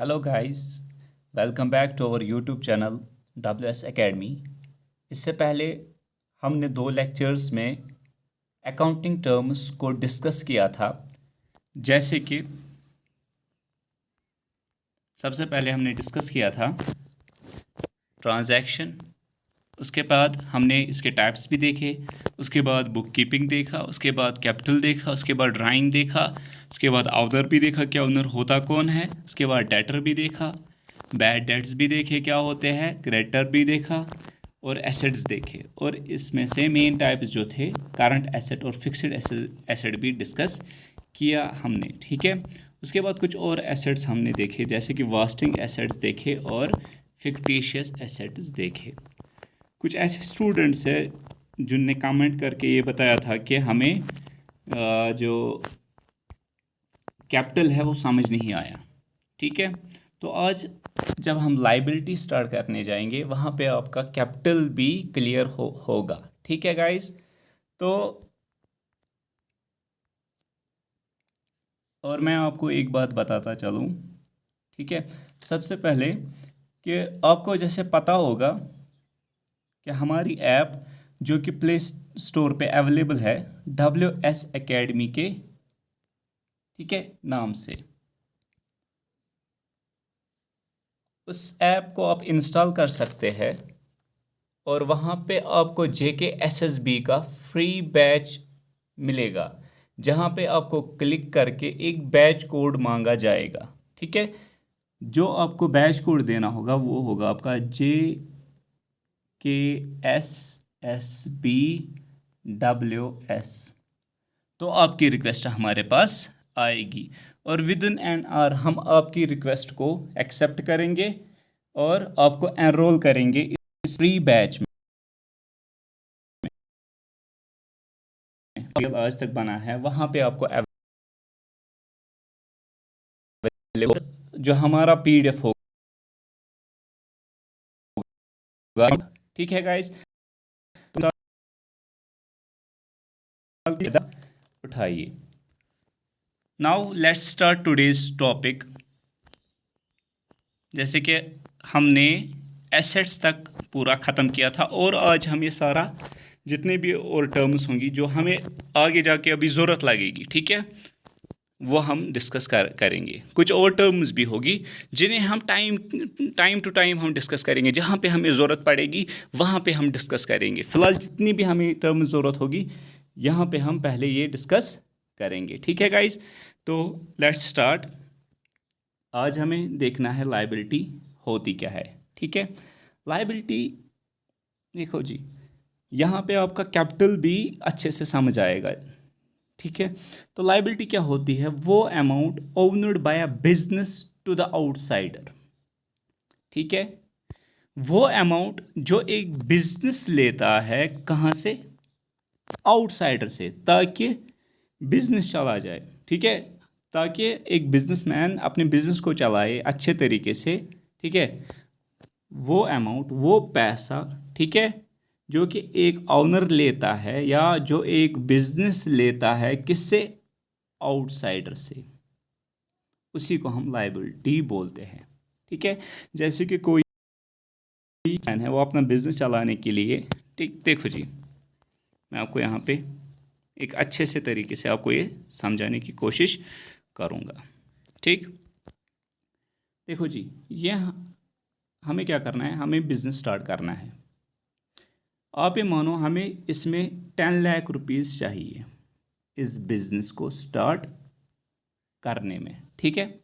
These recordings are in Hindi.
Hello guys, welcome back to our YouTube channel WS academy. इससे पहले हमने 2 लेक्चर्स में अकाउंटिंग टर्म्स को डिस्कस किया था। जैसे कि सबसे पहले हमने डिस्कस किया था ट्रांजैक्शन, उसके बाद हमने इसके टाइप्स भी देखे, उसके बाद बुक कीपिंग देखा, उसके बाद कैपिटल देखा, उसके बाद ड्राइंग देखा, उसके बाद ऑनर भी देखा कि ऑनर होता कौन है, उसके बाद डेटर भी देखा, बैड डेट्स भी देखे क्या होते हैं, क्रेडिटर भी देखा और एसेट्स देखे। और इसमें से मेन टाइप्स जो थे करंट एसेट और फिक्स्ड एसेट भी डिस्कस किया हमने, ठीक है। उसके बाद कुछ और एसेट्स हमने देखे, जैसे कि वास्टिंग एसेट्स देखे और फिक्टिशियस एसेट्स देखे। कुछ ऐसे स्टूडेंट्स हैं जिनने कमेंट करके ये बताया था कि हमें जो कैपिटल है वो समझ नहीं आया, ठीक है। तो आज जब हम लाइबिलिटी स्टार्ट करने जाएंगे वहाँ पे आपका कैपिटल भी क्लियर होगा, ठीक है गाइस। तो और मैं आपको एक बात बताता चलूँ, ठीक है। सबसे पहले कि आपको जैसे पता होगा कि हमारी ऐप जो कि प्ले स्टोर पे अवेलेबल है WS एकेडमी के, ठीक है, नाम से, उस ऐप को आप इंस्टॉल कर सकते हैं और वहाँ पे आपको JKSSB का फ्री बैच मिलेगा, जहाँ पे आपको क्लिक करके एक बैच कोड मांगा जाएगा, ठीक है। जो आपको बैच कोड देना होगा वो होगा आपका JKSSBWS। तो आपकी रिक्वेस्ट हमारे पास आएगी और विद इन एन आवर हम आपकी रिक्वेस्ट को एक्सेप्ट करेंगे और आपको एनरोल करेंगे इस फ्री बैच में। आज तक बना है वहाँ पे आपको अवेलेबल जो हमारा PDF होगा, ठीक है गाइस। उठाइए। Now let's start today's topic. जैसे कि हमने एसेट्स तक पूरा ख़त्म किया था और आज हम ये सारा जितने भी और टर्म्स होंगी जो हमें आगे जाके अभी ज़रूरत लगेगी, ठीक है, वो हम डिस्कस करेंगे। कुछ और टर्म्स भी होगी जिन्हें हम टाइम टू टाइम हम डिस्कस करेंगे, जहाँ पे हमें ज़रूरत पड़ेगी वहाँ पे हम डिस्कस करेंगे। फ़िलहाल जितनी भी हमें टर्म ज़रूरत होगी यहाँ पे हम पहले ये डिस्कस करेंगे, ठीक है गाइस। तो लेट्स स्टार्ट। आज हमें देखना है लायबिलिटी होती क्या है, ठीक है। लायबिलिटी देखो जी, यहाँ पे आपका कैपिटल भी अच्छे से समझ आएगा, ठीक है। तो लायबिलिटी क्या होती है? वो amount owned by a business to the outsider, ठीक है। वो अमाउंट जो एक बिजनेस लेता है, कहाँ से? आउटसाइडर से, ताकि बिजनेस चला जाए, ठीक है, ताकि एक बिजनेसमैन अपने बिजनेस को चलाए अच्छे तरीके से, ठीक है। वो अमाउंट, वो पैसा, ठीक है, जो कि एक ऑनर लेता है या जो एक बिजनेस लेता है, किससे? आउटसाइडर से, उसी को हम लायबिलिटी बोलते हैं, ठीक है। जैसे कि कोई मैन है, वो अपना बिजनेस चलाने के लिए, ठीक, देखो जी, मैं आपको यहाँ पे एक अच्छे से तरीके से आपको ये समझाने की कोशिश करूँगा, ठीक। देखो जी, ये हमें क्या करना है? हमें बिजनेस स्टार्ट करना है। आप ये मानो हमें इसमें 10 लाख रुपीज़ चाहिए इस बिज़नेस को स्टार्ट करने में, ठीक है।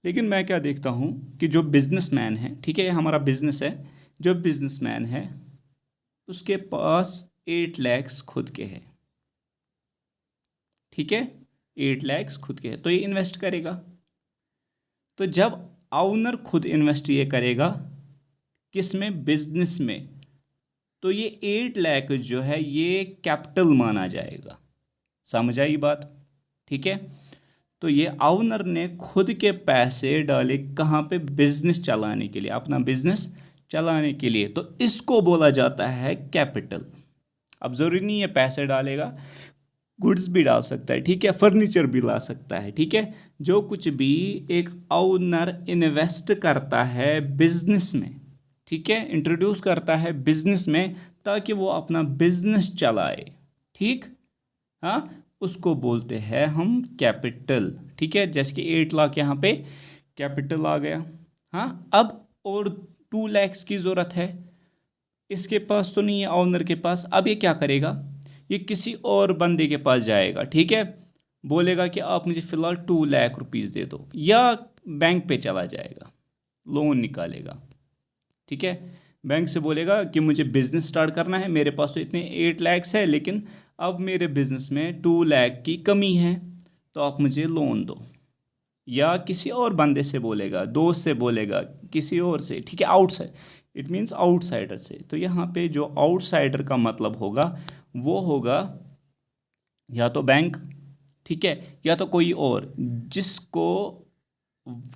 लेकिन मैं क्या देखता हूँ कि जो बिजनेसमैन है, ठीक है, ये हमारा बिजनेस है, जो बिजनेसमैन है उसके पास 8 लाख खुद के हैं, ठीक है, 8 लाख खुद के हैं, तो ये इन्वेस्ट करेगा। तो जब ओनर खुद इन्वेस्ट ये करेगा किस में? बिजनेस में, तो ये 8 लाख जो है ये कैपिटल माना जाएगा। समझ आई बात? ठीक है। तो ये ओनर ने खुद के पैसे डाले कहाँ पे? बिजनेस चलाने के लिए, अपना बिजनेस चलाने के लिए, तो इसको बोला जाता है कैपिटल। अब ज़रूरी नहीं है पैसे डालेगा, गुड्स भी डाल सकता है, ठीक है, फर्नीचर भी ला सकता है, ठीक है। जो कुछ भी एक ओनर इन्वेस्ट करता है बिजनेस में, ठीक है, इंट्रोड्यूस करता है बिजनेस में ताकि वो अपना बिजनेस चलाए, ठीक, हाँ, उसको बोलते हैं हम कैपिटल, ठीक है। जैसे कि 8 लाख यहाँ पे कैपिटल आ गया। हाँ, अब और 2 लाख की ज़रूरत है, इसके पास तो नहीं है ओनर के पास। अब ये क्या करेगा, ये किसी और बंदे के पास जाएगा, ठीक है, बोलेगा कि आप मुझे फ़िलहाल 2 लाख रुपीज़ दे दो, या बैंक पे चला जाएगा, लोन निकालेगा, ठीक है। बैंक से बोलेगा कि मुझे बिज़नेस स्टार्ट करना है, मेरे पास तो इतने 8 लाख है, लेकिन अब मेरे बिज़नेस में 2 लाख की कमी है, तो आप मुझे लोन दो। या किसी और बंदे से बोलेगा, दोस्त से बोलेगा, किसी और से, ठीक है, आउटसाइड, इट मीन्स आउटसाइडर से। तो यहाँ पे जो आउटसाइडर का मतलब होगा वो होगा या तो बैंक, ठीक है, या तो कोई और जिसको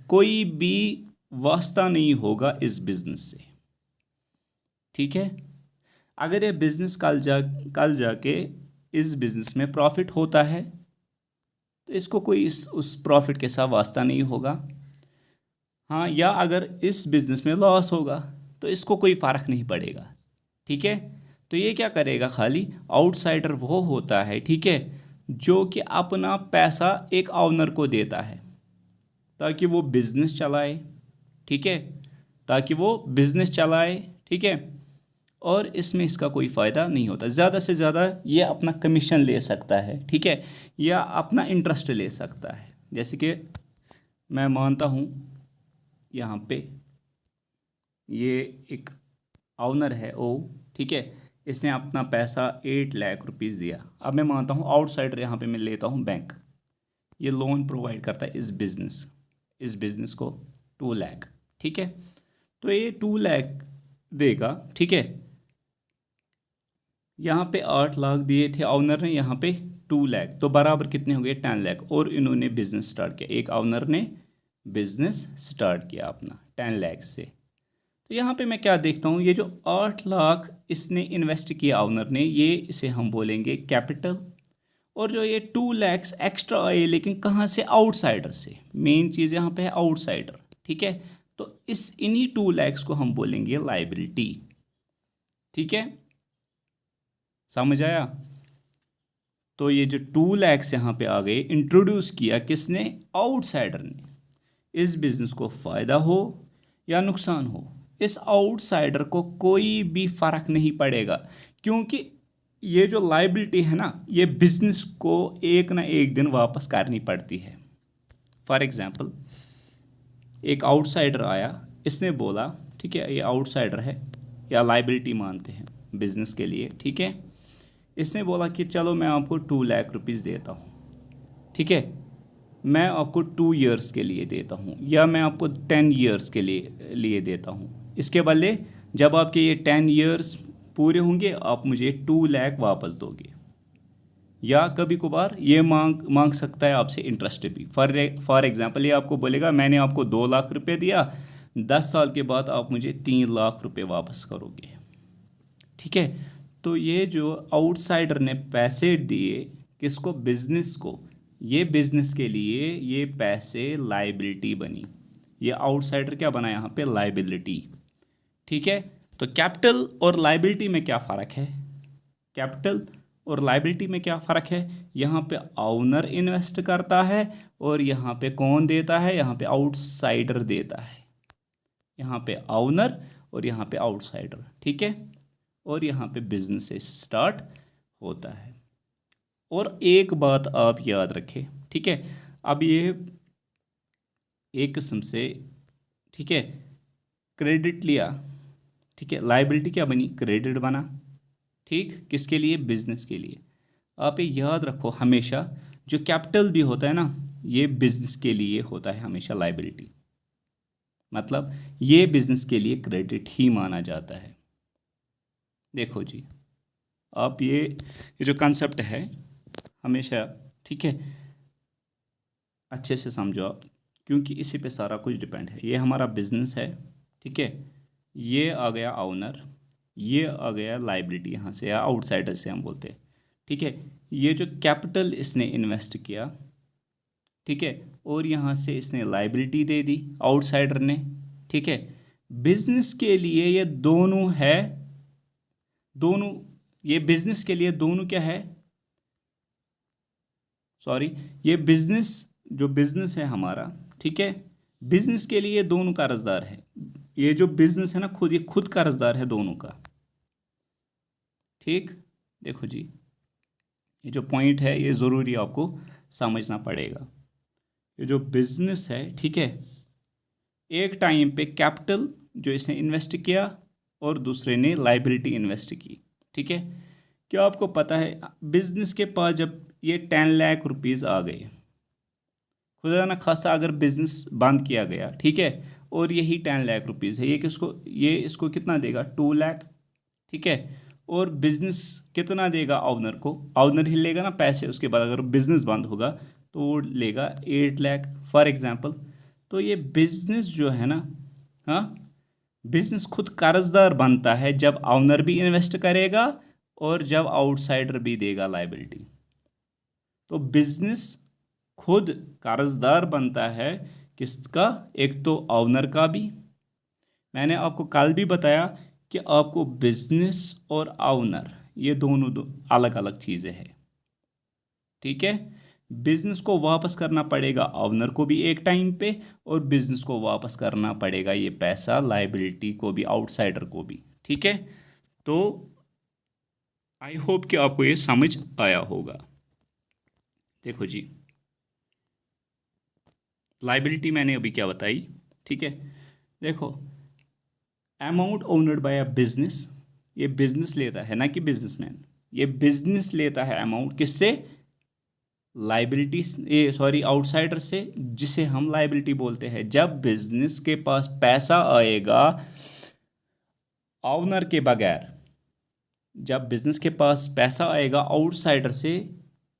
कोई भी वास्ता नहीं होगा इस बिजनेस से, ठीक है। अगर ये बिजनेस कल जाके इस बिजनेस में प्रॉफिट होता है तो इसको कोई उस प्रॉफिट के साथ वास्ता नहीं होगा। हाँ, या अगर इस बिजनेस में लॉस होगा तो इसको कोई फ़र्क नहीं पड़ेगा, ठीक है। तो ये क्या करेगा, खाली आउटसाइडर वो होता है, ठीक है, जो कि अपना पैसा एक ओनर को देता है ताकि वो बिजनेस चलाए, ठीक है, ताकि वो बिजनेस चलाए, ठीक है। और इसमें इसका कोई फ़ायदा नहीं होता, ज़्यादा से ज़्यादा ये अपना कमीशन ले सकता है, ठीक है, या अपना इंटरेस्ट ले सकता है। जैसे कि मैं मानता हूँ यहाँ पे ये एक ओनर है ओ, ठीक है, इसने अपना पैसा 8 लाख रुपीज़ दिया। अब मैं मानता हूँ आउटसाइडर, यहाँ पे मैं लेता हूँ बैंक, ये लोन प्रोवाइड करता है इस बिज़नेस को 2 लाख, ठीक है। तो ये 2 लाख देगा, ठीक है। यहाँ पे 8 लाख दिए थे ओनर ने, यहाँ पे 2 लाख, तो बराबर कितने हो गए, 10 लाख। और इन्होंने बिजनेस स्टार्ट किया, एक ओनर ने बिजनेस स्टार्ट किया अपना 10 लाख से। तो यहाँ पे मैं क्या देखता हूँ, ये जो 8 लाख इसने इन्वेस्ट किया ओनर ने, ये इसे हम बोलेंगे कैपिटल। और जो ये 2 लाख एक्स्ट्रा आए, लेकिन कहाँ से, आउटसाइडर से। मेन चीज़ यहाँ पे है आउटसाइडर, ठीक है। तो इन्हीं 2 लाख को हम बोलेंगे लाइबिलिटी, ठीक है, समझ आया। तो ये जो 2 लाख यहाँ पे आ गए, इंट्रोड्यूस किया किसने, आउटसाइडर ने। इस बिजनेस को फ़ायदा हो या नुकसान हो, इस आउटसाइडर को कोई भी फ़र्क नहीं पड़ेगा, क्योंकि ये जो लाइबिलिटी है ना, ये बिजनेस को एक ना एक दिन वापस करनी पड़ती है। फॉर एग्ज़ाम्पल, एक आउटसाइडर आया, इसने बोला, ठीक है, ये आउटसाइडर है या लाइबिलिटी मानते हैं बिजनेस के लिए, ठीक है। इसने बोला कि चलो मैं आपको 2 लाख रुपीज़ देता हूँ, ठीक है, मैं आपको 2 ईयर्स के लिए देता हूँ, या मैं आपको 10 ईयर्स के लिए देता हूँ। इसके बदले जब आपके ये 10 ईयर्स पूरे होंगे आप मुझे 2 लाख वापस दोगे। या कभी कभार ये मांग सकता है आपसे इंटरेस्ट भी। फॉर एग्जांपल, ये आपको बोलेगा मैंने आपको 2 लाख रुपए दिया, 10 साल के बाद आप मुझे 3 लाख रुपए वापस करोगे, ठीक है। तो ये जो आउटसाइडर ने पैसे दिए किसको, बिजनेस को, ये बिजनेस के लिए ये पैसे लाइबिलिटी बनी। ये आउटसाइडर क्या बना यहाँ पे, लाइबिलिटी, ठीक है। तो कैपिटल और लाइबिलिटी में क्या फ़र्क है, कैपिटल और लाइबिलिटी में क्या फ़र्क है, यहाँ पे ओनर इन्वेस्ट करता है और यहाँ पे कौन देता है, यहाँ पे आउटसाइडर देता है। यहाँ पे ओनर और यहाँ पे आउटसाइडर, ठीक है। और यहाँ पे बिजनेस स्टार्ट होता है। और एक बात आप याद रखें, ठीक है, अब ये एक किस्म से, ठीक है, क्रेडिट लिया, ठीक है, लाइबिलिटी क्या बनी, क्रेडिट बना, ठीक, किसके लिए, बिजनेस के लिए। आप ये याद रखो हमेशा, जो कैपिटल भी होता है ना, ये बिजनेस के लिए होता है हमेशा लाइबिलिटी, मतलब ये बिजनेस के लिए क्रेडिट ही माना जाता है। देखो जी, आप ये जो कंसेप्ट है हमेशा, ठीक है, अच्छे से समझो आप, क्योंकि इसी पे सारा कुछ डिपेंड है। ये हमारा बिजनेस है, ठीक है, ये आ गया ओनर, ये आ गया लाइबिलिटी यहाँ से, या आउटसाइडर से हम बोलते हैं, ठीक है, ये जो कैपिटल इसने इन्वेस्ट किया, ठीक है, और यहाँ से इसने लाइबिलिटी दे दी आउटसाइडर ने, ठीक है। बिजनेस के लिए ये दोनों है, दोनों, ये बिजनेस के लिए दोनों क्या है, सॉरी, ये बिजनेस, जो बिजनेस है हमारा, ठीक है, बिजनेस के लिए दोनों कर्जदार है। ये जो बिजनेस है ना, खुद, ये खुद कर्जदार है दोनों का। ठीक, देखो जी, ये जो पॉइंट है ये ज़रूरी आपको समझना पड़ेगा। ये जो बिजनेस है, ठीक है, एक टाइम पे कैपिटल जो इसने इन्वेस्ट किया और दूसरे ने लाइबिलिटी इन्वेस्ट की, ठीक है। क्या आपको पता है बिजनेस के पास जब ये 10 लाख रुपीज़ आ गए, खुदा ना खासा अगर बिजनेस बंद किया गया, ठीक है, और यही 10 लाख रुपीज़ है, ये किसको, ये इसको कितना देगा, 2 लाख, ठीक है। और बिजनेस कितना देगा ऑनर को, ऑनर ही लेगा ना पैसे, उसके बाद अगर बिजनेस बंद होगा तो वो लेगा 8 लाख फॉर एग्जांपल। तो ये बिजनेस जो है ना, हाँ, बिजनेस खुद कर्जदार बनता है जब ऑनर भी इन्वेस्ट करेगा और जब आउटसाइडर भी देगा लाइबिलिटी। तो बिजनेस खुद कर्जदार बनता है किसका, एक तो ऑनर का भी। मैंने आपको कल भी बताया कि आपको बिजनेस और ऑनर ये दोनों अलग अलग चीज़ें हैं, ठीक है। बिजनेस को वापस करना पड़ेगा ऑनर को भी एक टाइम पे, और बिजनेस को वापस करना पड़ेगा ये पैसा लाइबिलिटी को भी, आउटसाइडर को भी, ठीक है। तो आई होप कि आपको ये समझ आया होगा। देखो जी, लाइबिलिटी मैंने अभी क्या बताई, ठीक है। देखो, amount owned by a business, ये बिजनेस लेता है ना कि बिजनेसमैन, ये बिजनेस लेता है अमाउंट किससे, लाइबिलिटी, ये सॉरी आउटसाइडर से, जिसे हम लाइबिलिटी बोलते हैं। जब बिजनेस के पास पैसा आएगा ऑनर के बगैर, जब बिजनेस के पास पैसा आएगा आउटसाइडर से,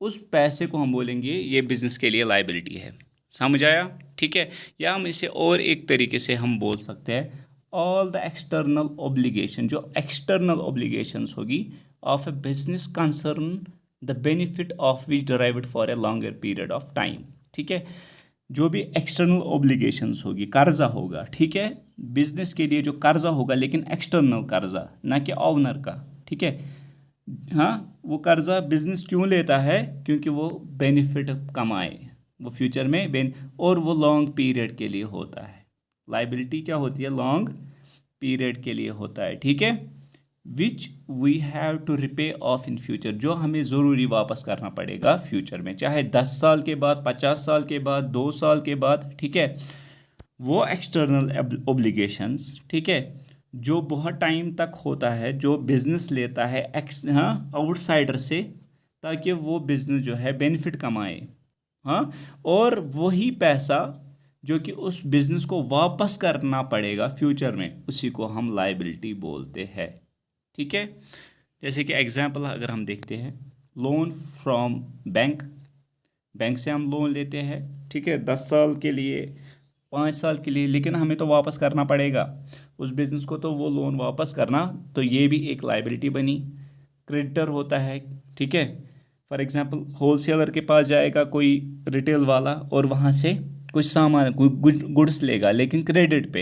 उस पैसे को हम बोलेंगे ये बिजनेस के लिए लाइबिलिटी है। समझ आया, ठीक है। या हम इसे और एक तरीके से हम बोल सकते हैं, ऑल द एक्सटर्नल ऑब्लिगेशन, जो एक्सटर्नल ऑब्लिगेशंस होगी of A business concern the benefit of which derived for a longer period of time, ठीक है। जो भी एक्सटर्नल ऑब्लिगेशंस होगी, कर्जा होगा, ठीक है, बिजनेस के लिए जो कर्जा होगा, लेकिन एक्सटर्नल कर्जा, ना कि ऑनर का, ठीक है। हाँ, वो कर्जा बिजनेस क्यों लेता है, क्योंकि वो बेनिफिट कमाए, वो फ्यूचर में और वो लॉन्ग पीरियड के लिए होता है। लाइबिलिटी क्या होती है, लॉन्ग पीरियड के लिए होता है, ठीक है। Which we have to repay off in future, जो हमें ज़रूरी वापस करना पड़ेगा फ्यूचर में, चाहे 10 साल के बाद, 50 साल के बाद, 2 साल के बाद, ठीक है। वो एक्सटर्नल ओब्लिगेशंस, ठीक है, जो बहुत टाइम तक होता है, जो बिजनेस लेता है आउटसाइडर से, ताकि वो बिजनेस जो है बेनिफिट कमाए, हाँ, और वही पैसा जो कि उस बिजनेस को वापस करना पड़ेगा फ्यूचर में, उसी को हम लाइबिलिटी बोलते हैं, ठीक है। जैसे कि एग्जांपल अगर हम देखते हैं, लोन फ्रॉम बैंक, बैंक से हम लोन लेते हैं, ठीक है, 10 साल के लिए, 5 साल के लिए, लेकिन हमें तो वापस करना पड़ेगा उस बिज़नेस को, तो वो लोन वापस करना, तो ये भी एक लाइबिलिटी बनी। क्रेडिटर होता है, ठीक है, फॉर एग्जांपल होलसेलर के पास जाएगा कोई रिटेल वाला और वहाँ से कुछ सामान गुड्स लेगा, लेकिन क्रेडिट पे,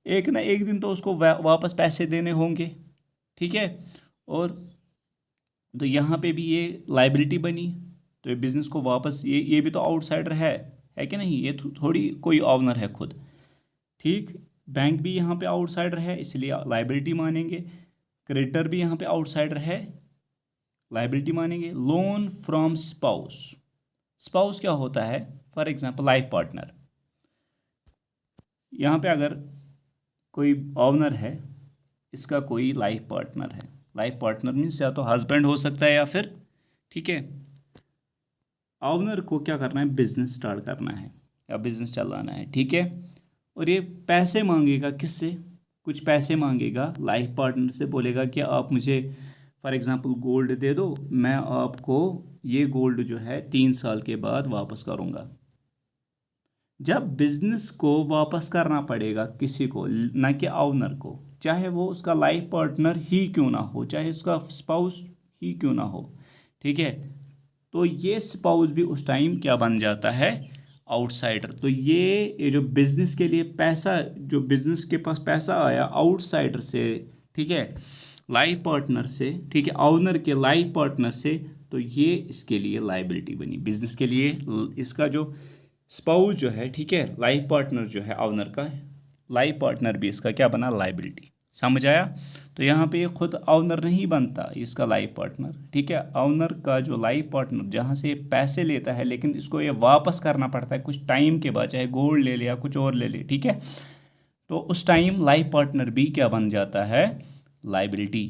एक ना एक दिन तो उसको वापस पैसे देने होंगे, ठीक है। और तो यहाँ पे भी ये लाइबिलिटी बनी, तो ये बिज़नेस को वापस, ये भी तो आउटसाइडर है कि नहीं, ये थोड़ी कोई ऑनर है खुद, ठीक। बैंक भी यहाँ पे आउटसाइडर है, इसलिए लाइबिलिटी मानेंगे। क्रेडिटर भी यहाँ पे आउटसाइडर है, लाइबिलिटी मानेंगे। लोन फ्रॉम स्पाउस, स्पाउस क्या होता है, फॉर एग्जांपल लाइफ पार्टनर। यहाँ पे अगर कोई ऑनर है, इसका कोई लाइफ पार्टनर है, लाइफ पार्टनर मीन्स या तो हस्बैंड हो सकता है या फिर, ठीक है, ऑनर को क्या करना है, बिजनेस स्टार्ट करना है या बिजनेस चलाना है, ठीक है। और ये पैसे मांगेगा किससे, कुछ पैसे मांगेगा लाइफ पार्टनर से, बोलेगा कि आप मुझे फॉर एग्जांपल गोल्ड दे दो, मैं आपको ये गोल्ड जो है 3 साल के बाद वापस करूँगा। जब बिजनेस को वापस करना पड़ेगा किसी को, ना कि ऑनर को, चाहे वो उसका लाइफ पार्टनर ही क्यों ना हो, चाहे उसका स्पाउस ही क्यों ना हो, ठीक है। तो ये स्पाउस भी उस टाइम क्या बन जाता है, आउटसाइडर। तो ये जो बिजनेस के लिए पैसा, जो बिजनेस के पास पैसा आया आउटसाइडर से, ठीक है, लाइफ पार्टनर से, ठीक है, ओनर के लाइफ पार्टनर से, तो ये इसके लिए लाइबिलिटी बनी बिजनेस के लिए। इसका जो स्पाउस जो है, ठीक है, लाइफ पार्टनर जो है ओनर का, लाइफ पार्टनर भी इसका क्या बना, लाइबिलिटी। समझ आया। तो यहाँ पे ये खुद ओनर नहीं बनता इसका लाइफ पार्टनर, ठीक है। ओनर का जो लाइफ पार्टनर जहाँ से ये पैसे लेता है, लेकिन इसको ये वापस करना पड़ता है कुछ टाइम के बाद, चाहे गोल्ड ले लिया कुछ और ले ले, ठीक है। तो उस टाइम लाइफ पार्टनर भी क्या बन जाता है, लाइबिलिटी,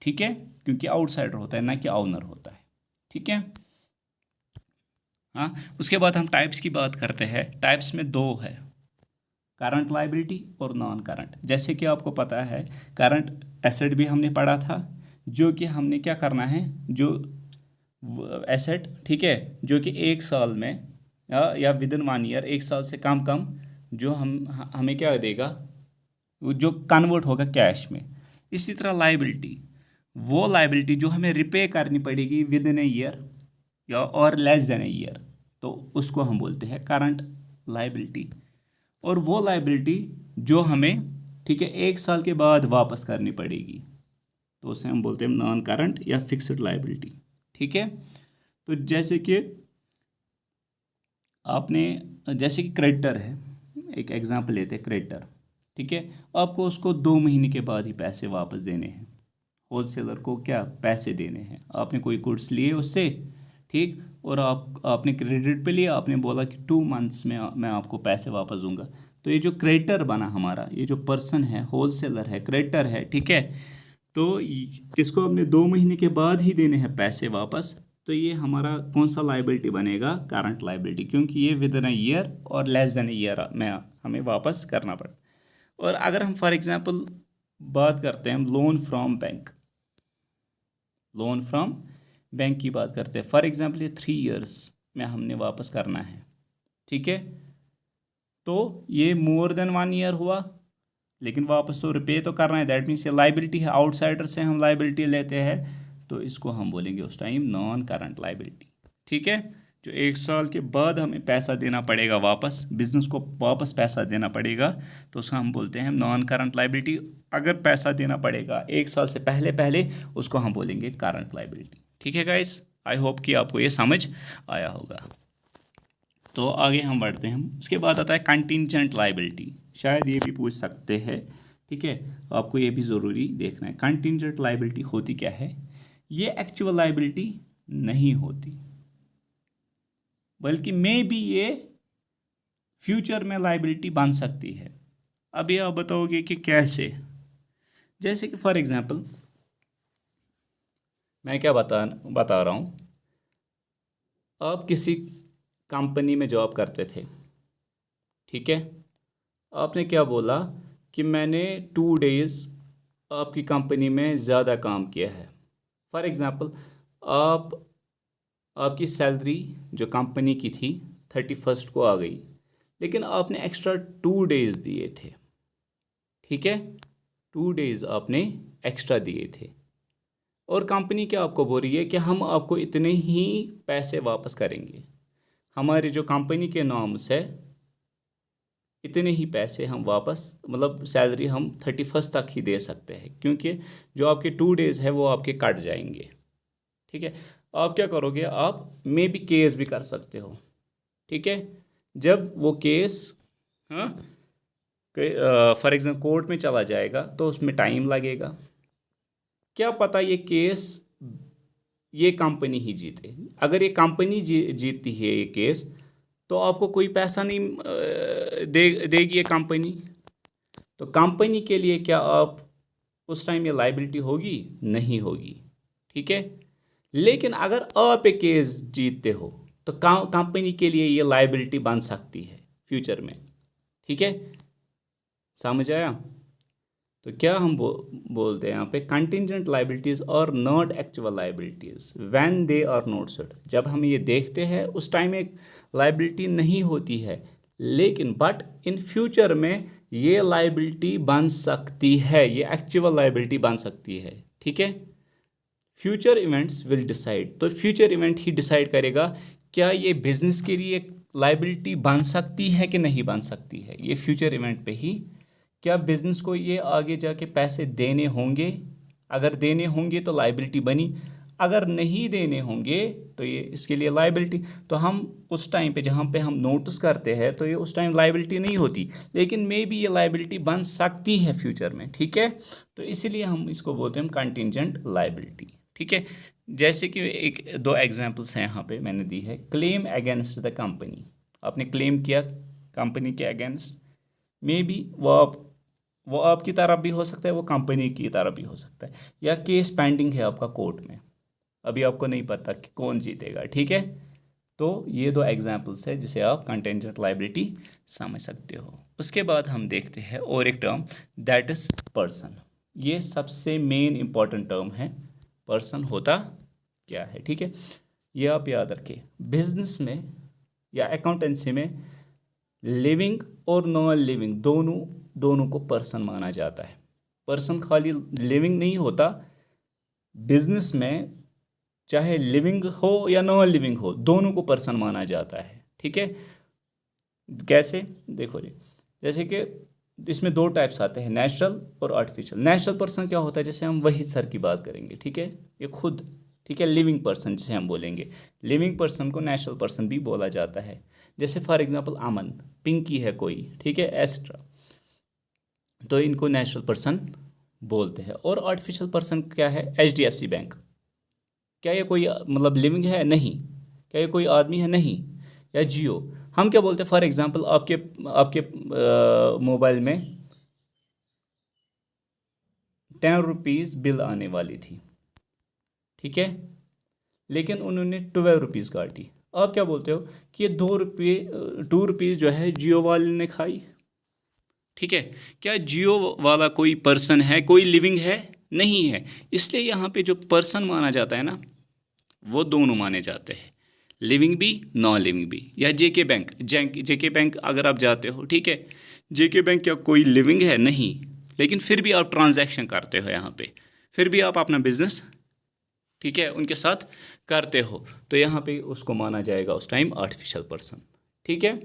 ठीक है, क्योंकि आउटसाइडर होता है ना कि ओनर होता है, ठीक है। हाँ, उसके बाद हम टाइप्स की बात करते हैं। टाइप्स में दो है, करंट लाइबिलिटी और नॉन करंट। जैसे कि आपको पता है करंट एसेट भी हमने पढ़ा था, जो कि हमने क्या करना है, जो एसेट, ठीक है, जो कि एक साल में या विद इन 1 ईयर, एक साल से कम कम, जो हमें क्या देगा, जो कन्वर्ट होगा कैश में। इसी तरह लाइबिलिटी, वो लाइबिलिटी जो हमें रिपे करनी पड़ेगी विद इन ए ईयर या और लेस देन ए ईयर, तो उसको हम बोलते हैं करंट लाइबिलिटी। और वो लाइबिलिटी जो हमें, ठीक है, एक साल के बाद वापस करनी पड़ेगी, तो उसे हम बोलते हैं नॉन करंट या फिक्स्ड लाइबिलिटी, ठीक है। तो जैसे कि आपने, जैसे कि क्रेडिटर है, एक एग्जांपल लेते हैं, क्रेडिटर, ठीक है, आपको उसको 2 महीने के बाद ही पैसे वापस देने हैं। होलसेलर को क्या पैसे देने हैं, आपने कोई गुड्स लिए उससे, ठीक, और आपने क्रेडिट पे लिया, आपने बोला कि 2 मंथ्स में मैं आपको पैसे वापस दूंगा। तो ये जो क्रेडिटर बना हमारा, ये जो पर्सन है, होलसेलर है, क्रेडिटर है, ठीक है, तो इसको हमने 2 महीने के बाद ही देने हैं पैसे वापस। तो ये हमारा कौन सा लाइबिलिटी बनेगा, करंट लाइबिलिटी, क्योंकि ये विद इन अ ईयर और लेस देन ईयर में हमें वापस करना पड़ा। और अगर हम फॉर एग्जांपल बात करते हैं loan from bank, loan from bank की बात करते हैं, फॉर एग्जांपल ये 3 इयर्स में हमने वापस करना है, ठीक है। तो ये मोर देन 1 ईयर हुआ, लेकिन वापस तो रिपे तो करना है, दैट मीन्स ये लाइबिलिटी है, आउटसाइडर से हम लाइबिलिटी लेते हैं, तो इसको हम बोलेंगे उस टाइम नॉन करंट लाइबिलिटी, ठीक है। जो एक साल के बाद हमें पैसा देना पड़ेगा वापस, बिजनेस को वापस पैसा देना पड़ेगा, तो उसका हम बोलते हैं नॉन करंट लाइबिलिटी। अगर पैसा देना पड़ेगा एक साल से पहले पहले, उसको हम बोलेंगे करंट लाइबिलिटी, ठीक है गाइस। आई होप कि आपको ये समझ आया होगा। तो आगे हम बढ़ते हैं। उसके बाद आता है कंटिंजेंट लाइबिलिटी, शायद ये भी पूछ सकते हैं, ठीक है, आपको ये भी ज़रूरी देखना है। कंटिंजेंट लाइबिलिटी होती क्या है, ये एक्चुअल लाइबिलिटी नहीं होती, बल्कि मे बी ये फ्यूचर में लाइबिलिटी बन सकती है। अभी आप बताओगे कि कैसे। जैसे कि फॉर एग्जांपल मैं क्या बता रहा हूँ, आप किसी कंपनी में जॉब करते थे, ठीक है, आपने क्या बोला कि मैंने 2 डेज़ आपकी कंपनी में ज़्यादा काम किया है। फॉर एग्ज़ाम्पल आपकी सैलरी जो कंपनी की थी 31st को आ गई, लेकिन आपने एक्स्ट्रा 2 डेज़ दिए थे, ठीक है, 2 डेज़ आपने एक्स्ट्रा दिए थे, और कंपनी क्या आपको बोल रही है कि हम आपको इतने ही पैसे वापस करेंगे, हमारे जो कंपनी के नॉर्म्स है, इतने ही पैसे हम वापस, मतलब सैलरी हम 31st तक ही दे सकते हैं, क्योंकि जो आपके 2 डेज़ है वो आपके कट जाएंगे, ठीक है। आप क्या करोगे, आप मे बी केस भी कर सकते हो, ठीक है। जब वो केस, हाँ, फॉर एग्जाम्पल कोर्ट में चला जाएगा तो उसमें टाइम लगेगा, क्या पता ये केस ये कंपनी ही जीते। अगर ये कंपनी जीतती है ये केस, तो आपको कोई पैसा नहीं देगी ये कंपनी, तो कंपनी के लिए क्या आप उस टाइम ये लाइबिलिटी होगी, नहीं होगी, ठीक है। लेकिन अगर आप एक केस जीतते हो तो कंपनी के लिए ये लाइबिलिटी बन सकती है फ्यूचर में, ठीक है, समझ आया। तो क्या हम बोलते हैं यहाँ पे, कंटिंजेंट लाइबिलिटीज और not actual liabilities when they are not set. जब हम ये देखते हैं उस टाइम एक लाइबिलिटी नहीं होती है, लेकिन बट इन फ्यूचर में ये लाइबिलिटी बन सकती है, ये एक्चुअल लाइबिलिटी बन सकती है, ठीक है। फ्यूचर इवेंट्स विल डिसाइड, तो फ्यूचर इवेंट ही डिसाइड करेगा क्या ये बिजनेस के लिए लाइबिलिटी बन सकती है कि नहीं बन सकती है। ये फ्यूचर इवेंट पे ही, क्या बिजनेस को ये आगे जाके पैसे देने होंगे, अगर देने होंगे तो लाइबिलिटी बनी, अगर नहीं देने होंगे तो ये इसके लिए लाइबिलिटी। तो हम उस टाइम पे जहाँ पे हम नोटिस करते हैं तो ये उस टाइम लाइबिलिटी नहीं होती, लेकिन मे बी ये लाइबिलिटी बन सकती है फ्यूचर में, ठीक है। तो इसीलिए हम इसको बोलते हैं कंटिंजेंट लाइबिलिटी, ठीक है। जैसे कि एक दो एग्जांपल्स हैं यहाँ पे मैंने दी है। क्लेम अगेंस्ट द कंपनी, आपने क्लेम किया कंपनी के अगेंस्ट, मे बी वो आपकी तरफ भी हो सकता है, वो कंपनी की तरफ भी हो सकता है, या केस पेंडिंग है आपका कोर्ट में, अभी आपको नहीं पता कि कौन जीतेगा, ठीक है। तो ये दो एग्जांपल्स है जिसे आप कंटेंजेंट लाइबिलिटी समझ सकते हो। उसके बाद हम देखते हैं और एक टर्म, दैट इज पर्सन। ये सबसे मेन इंपॉर्टेंट टर्म है। पर्सन होता क्या है, ठीक है, ये आप याद रखें। बिजनेस में या अकाउंटेंसी में लिविंग और नॉन लिविंग दोनों को पर्सन माना जाता है। पर्सन खाली लिविंग नहीं होता, बिजनेस में चाहे लिविंग हो या नॉन लिविंग हो, दोनों को पर्सन माना जाता है, ठीक है। कैसे, देखो जी, जैसे कि इसमें दो टाइप्स आते हैं, नेचुरल और आर्टिफिशियल। नेचुरल पर्सन क्या होता है, जैसे हम वही सर की बात करेंगे, ठीक है, ये खुद, ठीक है। लिविंग पर्सन जिसे हम बोलेंगे, लिविंग पर्सन को नेचुरल पर्सन भी बोला जाता है। जैसे फॉर एग्जांपल अमन, पिंकी है कोई, ठीक है, एस्ट्रा, तो इनको नेचुरल पर्सन बोलते हैं। और आर्टिफिशियल पर्सन क्या है, एचडीएफसी बैंक, क्या ये कोई मतलब लिविंग है, नहीं। क्या ये कोई आदमी है, नहीं। या जियो, हम क्या बोलते हैं, फॉर एग्जांपल आपके आपके मोबाइल में 10 रुपीज़ बिल आने वाली थी, ठीक है, लेकिन उन्होंने 12 रुपीज़ काटी। आप क्या बोलते हो कि ये 2 रुपीज़ जो है जियो वाले ने खाई, ठीक है। क्या जियो वाला कोई पर्सन है, कोई लिविंग है, नहीं है। इसलिए यहाँ पे जो पर्सन माना जाता है ना, वो दोनों माने जाते हैं, लिविंग भी नॉन लिविंग भी। या जेके बैंक, जेके बैंक अगर आप जाते हो, ठीक है, जेके बैंक क्या कोई लिविंग है, नहीं, लेकिन फिर भी आप ट्रांजैक्शन करते हो यहाँ पे, फिर भी आप अपना बिजनेस, ठीक है, उनके साथ करते हो, तो यहाँ पे उसको माना जाएगा उस टाइम आर्टिफिशियल पर्सन, ठीक है।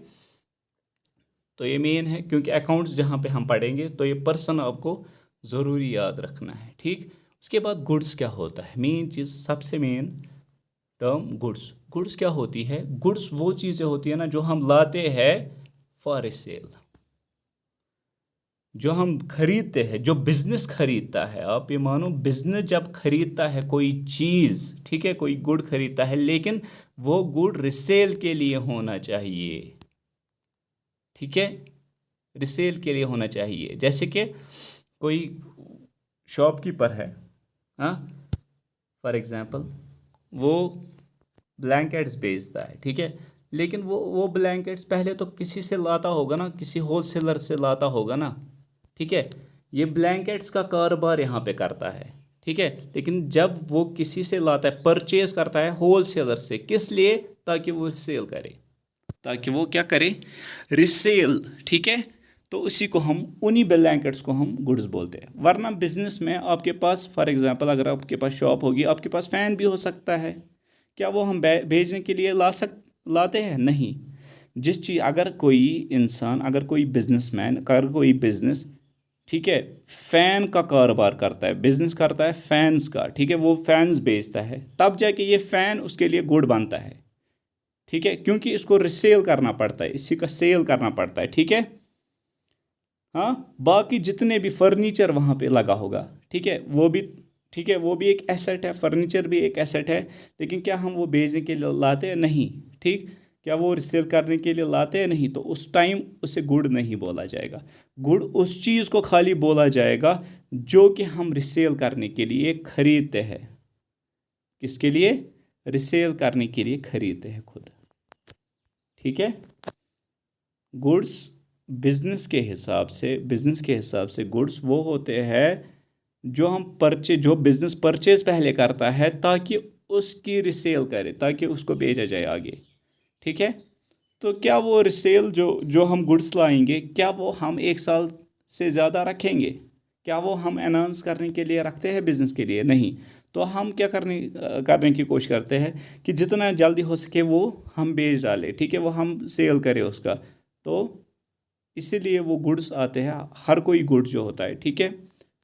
तो ये मेन है, क्योंकि अकाउंट्स जहाँ पे हम पढ़ेंगे तो ये पर्सन आपको ज़रूरी याद रखना है, ठीक। उसके बाद गुड्स क्या होता है, मेन चीज़, सबसे मेन टर्म गुड्स। गुड्स क्या होती है, गुड्स वो चीज़ें होती है ना जो हम लाते हैं फॉर ए सेल, जो हम खरीदते हैं, जो बिजनेस खरीदता है। आप ये मानो, बिजनेस जब खरीदता है कोई चीज़, ठीक है, कोई गुड खरीदता है, लेकिन वो गुड रिसेल के लिए होना चाहिए, ठीक है, रिसेल के लिए होना चाहिए। जैसे कि कोई शॉपकीपर है, हाँ, फॉर एग्जांपल वो ब्लैंकेट्स बेचता है, ठीक है, लेकिन वो ब्लैंकेट्स पहले तो किसी से लाता होगा ना, किसी होलसेलर से लाता होगा ना, ठीक है। ये ब्लैंकेट्स का कारोबार यहाँ पे करता है, ठीक है, लेकिन जब वो किसी से लाता है, परचेज करता है होलसेलर से, किस लिए, ताकि वो सेल करे, ताकि वो क्या करे, रिसेल, ठीक है। तो उसी को हम, उन्हीं ब्लैंकेट्स को हम गुड्स बोलते हैं। वरना बिजनेस में आपके पास, फॉर एग्जांपल अगर आपके पास शॉप होगी, आपके पास फ़ैन भी हो सकता है, क्या वो हम भेजने के लिए लाते हैं, नहीं। जिस चीज़, अगर कोई इंसान, अगर कोई बिजनेसमैन, अगर कोई बिजनेस, ठीक है, फ़ैन का कारोबार करता है, बिजनेस करता है फैंस का, ठीक है, वो फैंस बेचता है, तब जाके ये फ़ैन उसके लिए गुड बनता है, ठीक है, क्योंकि इसको रिसेल करना पड़ता है, इसी का सेल करना पड़ता है, ठीक है। हाँ, बाकी जितने भी फर्नीचर वहाँ पे लगा होगा, ठीक है, वो भी, ठीक है, वो भी एक एसेट है, फर्नीचर भी एक एसेट है, लेकिन क्या हम वो बेचने के लिए लाते हैं, नहीं, ठीक। क्या वो रिसेल करने के लिए लाते हैं, नहीं, तो उस टाइम उसे गुड नहीं बोला जाएगा। गुड उस चीज़ को खाली बोला जाएगा जो कि हम रिसेल करने के लिए खरीदते हैं, किसके लिए, रिसेल करने के लिए खरीदते हैं खुद, ठीक है। गुड्स बिजनेस के हिसाब से गुड्स वो होते हैं जो हम जो बिजनेस परचेज पहले करता है ताकि उसकी रिसेल करे, ताकि उसको भेजा जाए आगे, ठीक है। तो क्या वो रिसेल जो हम गुड्स लाएंगे, क्या वो हम 1 साल से ज़्यादा रखेंगे, क्या वो हम एनहांस करने के लिए रखते हैं बिजनेस के लिए, नहीं। तो हम क्या करने की कोशिश करते हैं कि जितना जल्दी हो सके वो हम बेच डालें, ठीक है, वो हम सेल करें उसका। तो इसीलिए वो गुड्स आते हैं, हर कोई गुड्स जो होता है, ठीक है,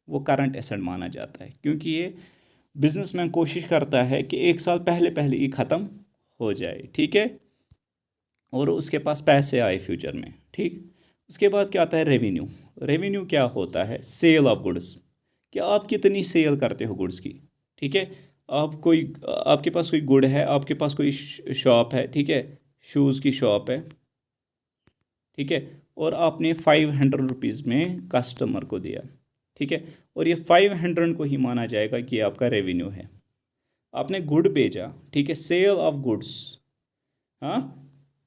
वो करंट एसेट माना जाता है, क्योंकि ये बिजनेसमैन कोशिश करता है कि एक साल पहले पहले ही ख़त्म हो जाए, ठीक है, और उसके पास पैसे आए फ्यूचर में, ठीक। उसके बाद क्या आता है, रेवेन्यू। रेवेन्यू क्या होता है, सेल ऑफ गुड्स, कि आप कितनी सेल करते हो गुड्स की, ठीक है। आपके पास कोई गुड है, आपके पास कोई शॉप है, ठीक है, शूज़ की शॉप है, ठीक है, और आपने 500 रुपीज़ में कस्टमर को दिया, ठीक है, और ये 500 को ही माना जाएगा कि आपका रेवेन्यू है। आपने गुड बेचा, ठीक है, सेल ऑफ गुड्स, हाँ,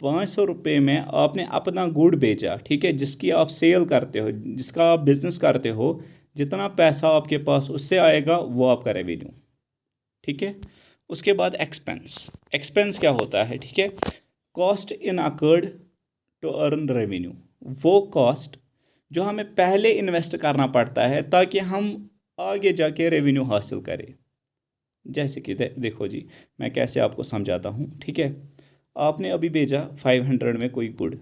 500 रुपये में आपने अपना गुड बेचा, ठीक है, जिसकी आप सेल करते हो, जिसका आप बिजनेस करते हो, जितना पैसा आपके पास उससे आएगा वो आपका रेवेन्यू, ठीक है। उसके बाद एक्सपेंस। एक्सपेंस क्या होता है, ठीक है, cost incurred to earn revenue, वो कॉस्ट जो हमें पहले इन्वेस्ट करना पड़ता है ताकि हम आगे जाके रेवेन्यू हासिल करें। जैसे कि देखो जी, मैं कैसे आपको समझाता हूँ, ठीक है। आपने अभी भेजा 500 में कोई गुड,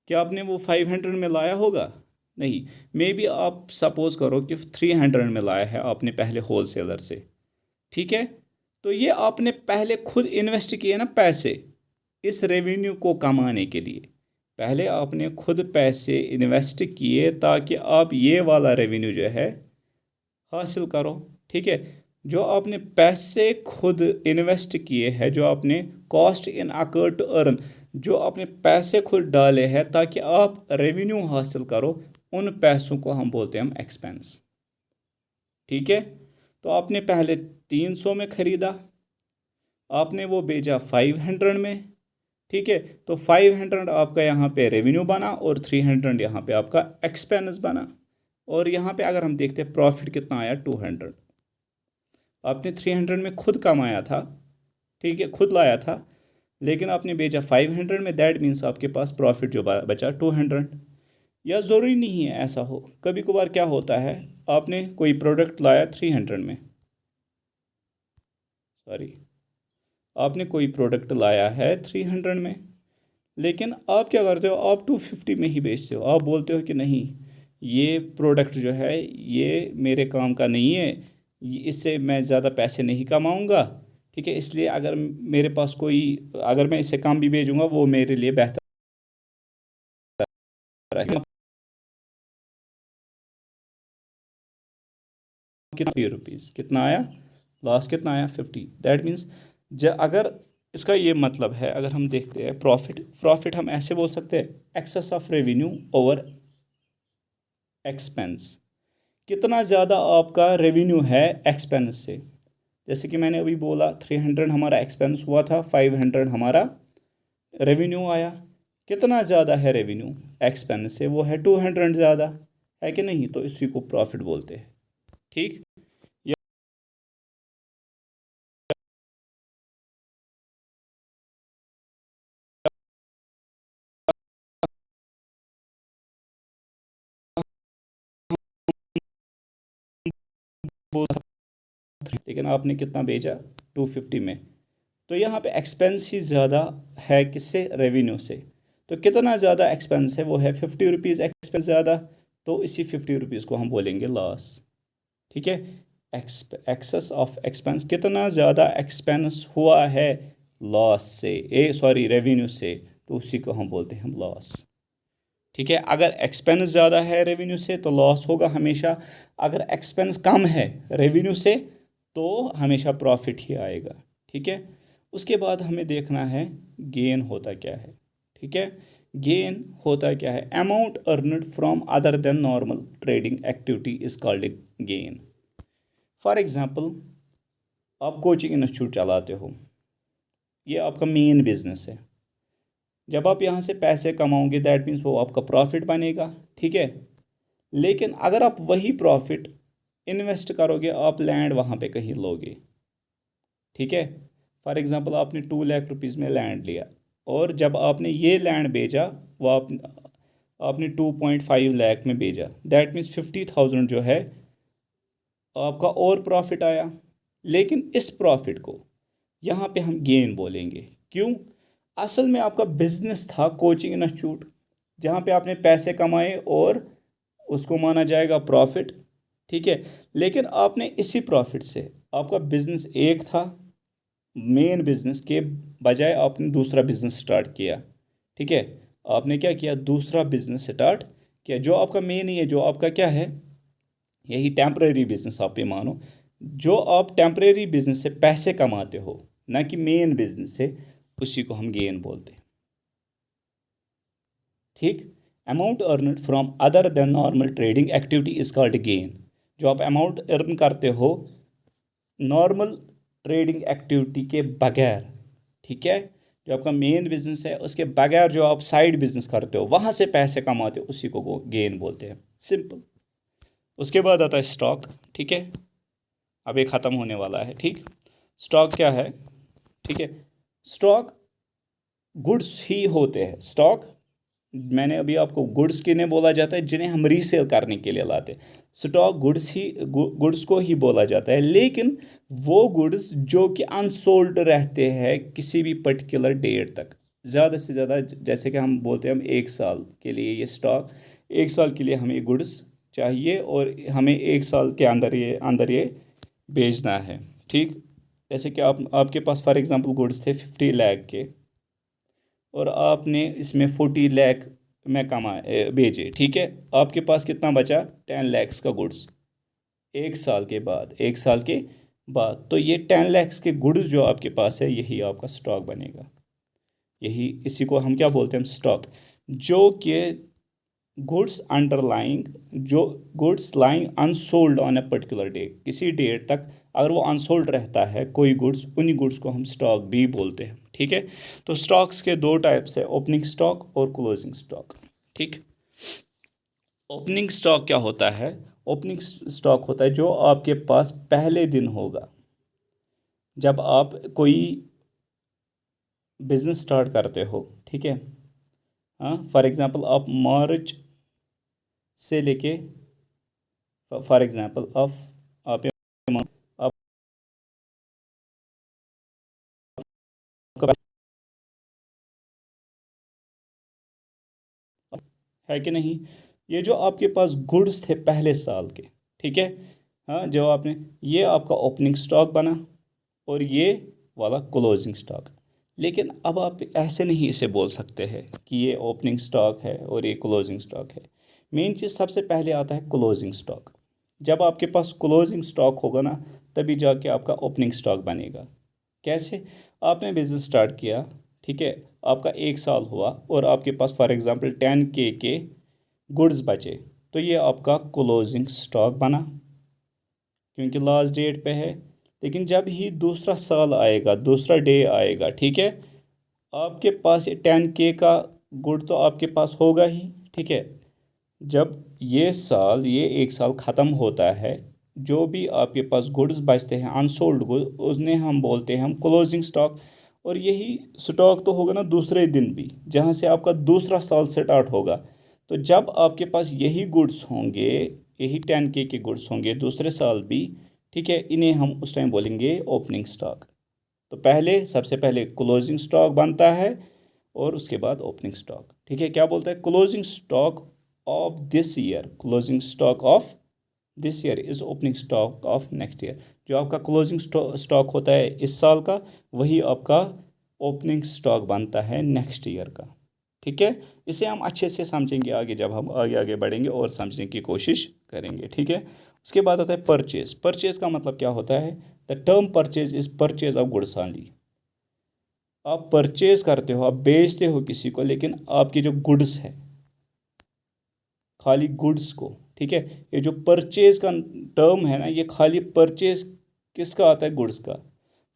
क्या आपने वो 500 में लाया होगा? नहीं। मे बी आप सपोज करो कि 300 में लाया है आपने पहले होल सेलर से, ठीक है। तो ये आपने पहले खुद इन्वेस्ट किए ना पैसे, इस रेवेन्यू को कमाने के लिए पहले आपने खुद पैसे इन्वेस्ट किए ताकि आप ये वाला रेवेन्यू जो है हासिल करो, ठीक है। जो आपने पैसे खुद इन्वेस्ट किए हैं, जो आपने cost incur to earn, जो आपने पैसे खुद डाले हैं ताकि आप रेवेन्यू हासिल करो, उन पैसों को हम बोलते हैं हम एक्सपेंस, ठीक है। तो आपने पहले 300 में ख़रीदा, आपने वो भेजा 500 में, ठीक है। तो 500 आपका यहाँ पे रेवेन्यू बना और 300 यहाँ पे आपका एक्सपेंस बना। और यहाँ पे अगर हम देखते हैं प्रॉफिट कितना आया, 200। आपने 300 में खुद कमाया था, ठीक है, खुद लाया था, लेकिन आपने बेचा 500 में, दैट मीन्स आपके पास प्रॉफिट जो बचा 200। या ज़रूरी नहीं है ऐसा हो, कभी कभार क्या होता है, आपने कोई प्रोडक्ट लाया 300 में, सॉरी, आपने कोई प्रोडक्ट लाया है 300 में, लेकिन आप क्या करते हो, आप 250 में ही बेचते हो। आप बोलते हो कि नहीं, ये प्रोडक्ट जो है ये मेरे काम का नहीं है, इससे मैं ज़्यादा पैसे नहीं कमाऊंगा, ठीक है, इसलिए अगर मेरे पास कोई, अगर मैं इससे कम भी भेजूंगा वो मेरे लिए बेहतर है। कितना रुपीज़ कितना आया, लॉस कितना आया, 50। दैट मीन्स अगर इसका ये मतलब है, अगर हम देखते हैं प्रॉफिट, प्रॉफिट हम ऐसे बोल सकते हैं, excess of revenue over expense, कितना ज़्यादा आपका रेवेन्यू है एक्सपेंस से। जैसे कि मैंने अभी बोला 300 हमारा एक्सपेंस हुआ था, 500 हमारा रेवेन्यू आया, कितना ज़्यादा है रेवेन्यू एक्सपेंस से, वो है 200 ज़्यादा, है कि नहीं, तो इसी को प्रॉफिट बोलते हैं, ठीक। लेकिन आपने कितना बेचा, 250 में, तो यहाँ पे एक्सपेंस ही ज़्यादा है किससे, रेवेन्यू से। तो कितना ज़्यादा एक्सपेंस है, वो है 50 रुपीज़ एक्सपेंस ज़्यादा, तो इसी 50 रुपीज़ को हम बोलेंगे लॉस, ठीक है। एक्सेस ऑफ एक्सपेंस, कितना ज़्यादा एक्सपेंस हुआ है लॉस से, सॉरी रेवेन्यू से, तो उसी को हम बोलते हैं हम लॉस, ठीक है। अगर एक्सपेंस ज़्यादा है रेवेन्यू से तो लॉस होगा हमेशा, अगर एक्सपेंस कम है रेवेन्यू से तो हमेशा प्रॉफिट ही आएगा, ठीक है। उसके बाद हमें देखना है गेन होता क्या है, ठीक है। गेन होता क्या है, amount earned from other than normal trading activity is called a gain. For example, आप कोचिंग इंस्टीट्यूट चलाते हो, ये आपका मेन बिजनेस है। जब आप यहाँ से पैसे कमाओगे दैट मीन्स वो आपका प्रॉफिट बनेगा, ठीक है। लेकिन अगर आप वही प्रॉफिट इन्वेस्ट करोगे, आप लैंड वहाँ पे कहीं लोगे, ठीक है। फॉर एग्जांपल, आपने 2 लाख रुपीज़ में लैंड लिया, और जब आपने ये लैंड बेचा, वो आपने 2.5 लाख में बेचा, दैट मीन्स 50,000 जो है आपका और प्रॉफिट आया, लेकिन इस प्रॉफिट को यहाँ पे हम गेन बोलेंगे। क्यों? असल में आपका बिजनेस था कोचिंग इंस्टीट्यूट, जहाँ पे आपने पैसे कमाए और उसको माना जाएगा प्रॉफिट, ठीक है। लेकिन आपने इसी प्रॉफिट से, आपका बिजनेस एक था, मेन बिजनेस के बजाय आपने दूसरा बिजनेस स्टार्ट किया, ठीक है। आपने क्या किया? दूसरा बिजनेस स्टार्ट किया, जो आपका मेन ही है, जो आपका क्या है, यही टेम्परेरी बिजनेस आप ये मानो। जो आप टेम्परेरी बिजनेस से पैसे कमाते हो, ना कि मेन बिजनेस से, उसी को हम गेन बोलते हैं, ठीक। Amount earned from other than normal trading activity is called gain. जो आप अमाउंट अर्न करते हो नॉर्मल ट्रेडिंग एक्टिविटी के बगैर, ठीक है, जो आपका मेन बिजनेस है उसके बगैर जो आप साइड बिजनेस करते हो, वहाँ से पैसे कमाते हो, उसी को गेन बोलते हैं, सिंपल। उसके बाद आता है स्टॉक, ठीक है। अब ये ख़त्म होने वाला है, ठीक। स्टॉक क्या है? ठीक है, स्टॉक गुड्स ही होते हैं। स्टॉक, मैंने अभी आपको गुड्स किन्हें बोला जाता है? जिन्हें हम रीसेल करने के लिए लाते हैं। स्टॉक गुड्स ही, गुड्स को ही बोला जाता है। लेकिन वो गुड्स जो कि अनसोल्ड रहते हैं किसी भी पर्टिकुलर डेट तक, ज़्यादा से ज़्यादा, जैसे कि हम बोलते हैं हम 1 साल के लिए ये स्टॉक, 1 साल के लिए हमें गुड्स चाहिए और हमें 1 साल के अंदर ये बेचना है, ठीक। जैसे कि आपके पास फॉर एग्जांपल गुड्स थे 50 लाख के, और आपने इसमें 40 लाख में बेचे, ठीक है। आपके पास कितना बचा? 10 लैक्स का गुड्स। 1 साल के बाद, 1 साल के बाद, तो ये 10 लैक्स के गुड्स जो आपके पास है, यही आपका स्टॉक बनेगा। यही, इसी को हम क्या बोलते हैं? हम स्टॉक। जो कि गुड्स अंडरलाइंग, जो goods lying unsold on a particular date, किसी डेट तक अगर वो अनसोल्ड रहता है कोई गुड्स, उन्हीं गुड्स को हम स्टॉक भी बोलते हैं, ठीक है। तो स्टॉक्स के दो टाइप्स है, ओपनिंग स्टॉक और क्लोजिंग स्टॉक, ठीक। ओपनिंग स्टॉक क्या होता है? ओपनिंग स्टॉक होता है जो आपके पास पहले दिन होगा जब आप कोई बिजनेस स्टार्ट करते हो, ठीक है। हाँ, फॉर एग्जांपल आप मार्च से लेके, फॉर एग्जांपल आप आपका है कि नहीं? ये जो आपके पास गुड्स थे पहले साल के, ठीक है, हाँ, जो आपने, ये आपका ओपनिंग स्टॉक बना, और ये वाला क्लोजिंग स्टॉक। लेकिन अब आप ऐसे नहीं इसे बोल सकते हैं कि ये ओपनिंग स्टॉक है और ये क्लोजिंग स्टॉक है। मेन चीज़ सबसे पहले आता है क्लोजिंग स्टॉक। जब आपके पास क्लोजिंग स्टॉक होगा ना, तभी जाके आपका ओपनिंग स्टॉक बनेगा। कैसे? आपने बिजनेस स्टार्ट किया, ठीक है, आपका 1 साल हुआ और आपके पास फॉर एग्जांपल 10K के गुड्स बचे, तो ये आपका क्लोजिंग स्टॉक बना, क्योंकि लास्ट डेट पे है। लेकिन जब ही दूसरा साल आएगा, दूसरा डे आएगा, ठीक है, आपके पास ये 10K का गुड तो आपके पास होगा ही, ठीक है। जब ये 1 साल ख़त्म होता है, जो भी आपके पास गुड्स बचते हैं अनसोल्ड गुड्स, उन्हें हम बोलते हैं हम क्लोजिंग स्टॉक। और यही स्टॉक तो होगा ना दूसरे दिन भी, जहाँ से आपका दूसरा साल स्टार्ट होगा। तो जब आपके पास यही गुड्स होंगे, यही 10K के गुड्स होंगे दूसरे साल भी, ठीक है, इन्हें हम उस टाइम बोलेंगे ओपनिंग स्टॉक। तो पहले, सबसे पहले क्लोजिंग स्टॉक बनता है और उसके बाद ओपनिंग स्टॉक, ठीक है। क्या बोलता है? Closing stock of this year, closing stock of this year is opening stock of next year. जो आपका क्लोजिंग स्टॉक होता है इस साल का, वही आपका ओपनिंग स्टॉक बनता है नेक्स्ट ईयर का, ठीक है। इसे हम अच्छे से समझेंगे आगे, जब हम आगे आगे बढ़ेंगे और समझने की कोशिश करेंगे, ठीक है। उसके बाद आता है परचेज। परचेज का मतलब क्या होता है? The term purchase is purchase of goods only. आप परचेज करते हो, आप बेचते हो किसी को, लेकिन आपके जो गुड्स है, खाली गुड्स को, ठीक है। ये जो परचेज का टर्म है ना, ये खाली परचेज किसका आता है? गुड्स का।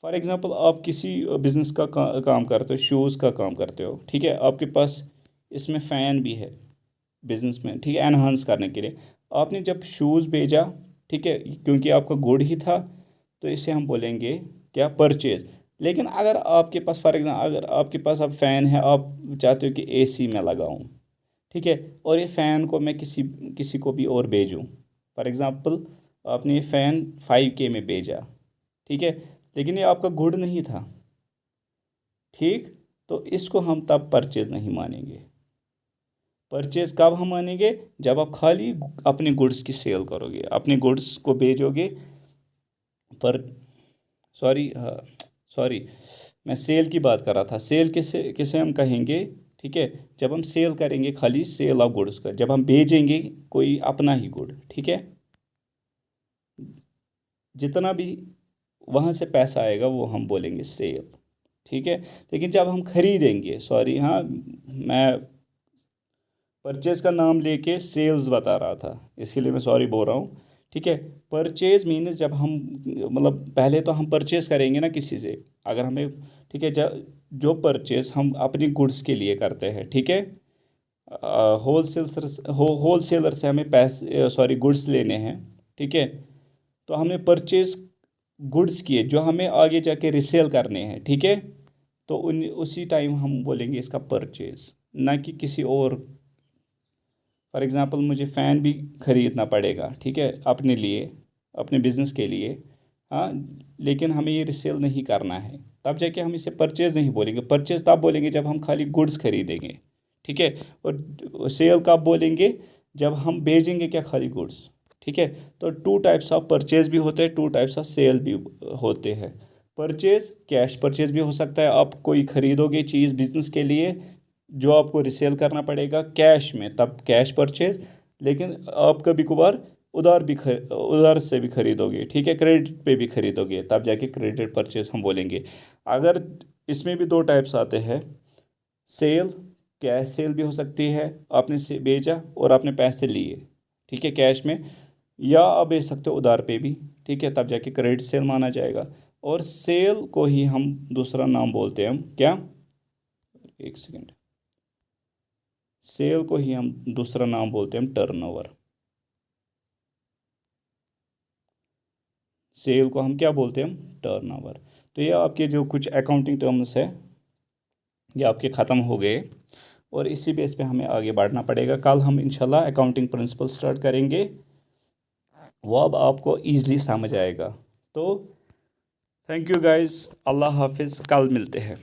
फॉर एग्जांपल आप किसी बिजनेस का काम करते हो, शूज़ का काम करते हो, ठीक है। आपके पास इसमें फ़ैन भी है बिजनेस में, ठीक है, एनहांस करने के लिए। आपने जब शूज़ भेजा, ठीक है, क्योंकि आपका गुड ही था, तो इसे हम बोलेंगे क्या? परचेज। लेकिन अगर आपके पास फॉर एग्जाम्पल, अगर आपके पास अब फ़ैन है, आप चाहते हो कि एसी में लगाऊं, ठीक है, और ये फ़ैन को मैं किसी किसी को भी और भेजूं, फॉर एग्ज़ाम्पल आपने ये फ़ैन 5K में भेजा, ठीक है, लेकिन ये आपका गुड नहीं था। ठीक, तो इसको हम तब परचेज नहीं मानेंगे। परचेज कब हम मानेंगे? जब आप खाली अपने गुड्स की सेल करोगे, अपने गुड्स को भेजोगे। पर सॉरी, हाँ, सॉरी, मैं सेल की बात कर रहा था। सेल किसे किसे हम कहेंगे? ठीक है, जब हम सेल करेंगे खाली सेल ऑफ गुड्स का, जब हम भेजेंगे कोई अपना ही गुड, ठीक है, जितना भी वहाँ से पैसा आएगा वो हम बोलेंगे सेल। ठीक है, लेकिन जब हम खरीदेंगे, सॉरी, हाँ, मैं परचेज का नाम लेके सेल्स बता रहा था, इसके लिए मैं सॉरी बोल रहा हूँ। ठीक है, परचेज मीन्स जब हम, मतलब पहले तो हम परचेज करेंगे ना किसी से, अगर हमें, ठीक है, जो परचेज हम अपनी गुड्स के लिए करते हैं, ठीक है, होलसेलर से हमें पैसे, सॉरी, गुड्स लेने हैं, ठीक है, तो हमने परचेज गुड्स किए जो हमें आगे जाके रिसेल करने हैं, ठीक है, तो उन उसी टाइम हम बोलेंगे इसका परचेज, ना कि किसी और। फॉर एग्ज़ाम्पल मुझे फ़ैन भी ख़रीदना पड़ेगा, ठीक है, अपने लिए, अपने बिज़नेस के लिए, हाँ, लेकिन हमें ये रिसेल नहीं करना है, तब जाके हम इसे परचेज़ नहीं बोलेंगे। परचेज़ तब बोलेंगे जब हम खाली गुड्स खरीदेंगे, ठीक है, और सेल कब बोलेंगे? जब हम बेचेंगे क्या? खाली गुड्स। ठीक है, तो टू टाइप्स ऑफ परचेज़ भी होते हैं, टू टाइप्स ऑफ सेल भी होते हैं। परचेज़ कैश परचेज़ भी हो सकता है, आप कोई ख़रीदोगे चीज़ बिज़नेस के लिए जो आपको रिसेल करना पड़ेगा कैश में, तब कैश परचेज। लेकिन आप कभी कभार उधार से भी खरीदोगे, ठीक है, क्रेडिट पे भी खरीदोगे, तब जाके क्रेडिट परचेज हम बोलेंगे। अगर इसमें भी दो टाइप्स आते हैं, सेल, कैश सेल भी हो सकती है, आपने से बेचा और आपने पैसे लिए, ठीक है, कैश में, या आप बेच सकते हो उधार पे भी, ठीक है, तब जाके क्रेडिट सेल माना जाएगा। और सेल को ही हम दूसरा नाम बोलते हैं, हम क्या, एक सेकेंड, सेल को ही हम दूसरा नाम बोलते हैं हम टर्नओवर। सेल को हम क्या बोलते हैं? हम टर्नओवर। तो ये आपके जो कुछ अकाउंटिंग टर्म्स है ये आपके ख़त्म हो गए, और इसी बेस पे हमें आगे बढ़ना पड़ेगा। कल हम इंशाल्लाह अकाउंटिंग प्रिंसिपल स्टार्ट करेंगे, वो अब आपको ईज़िली समझ आएगा। तो थैंक यू गाइस, अल्लाह हाफिज़, कल मिलते हैं।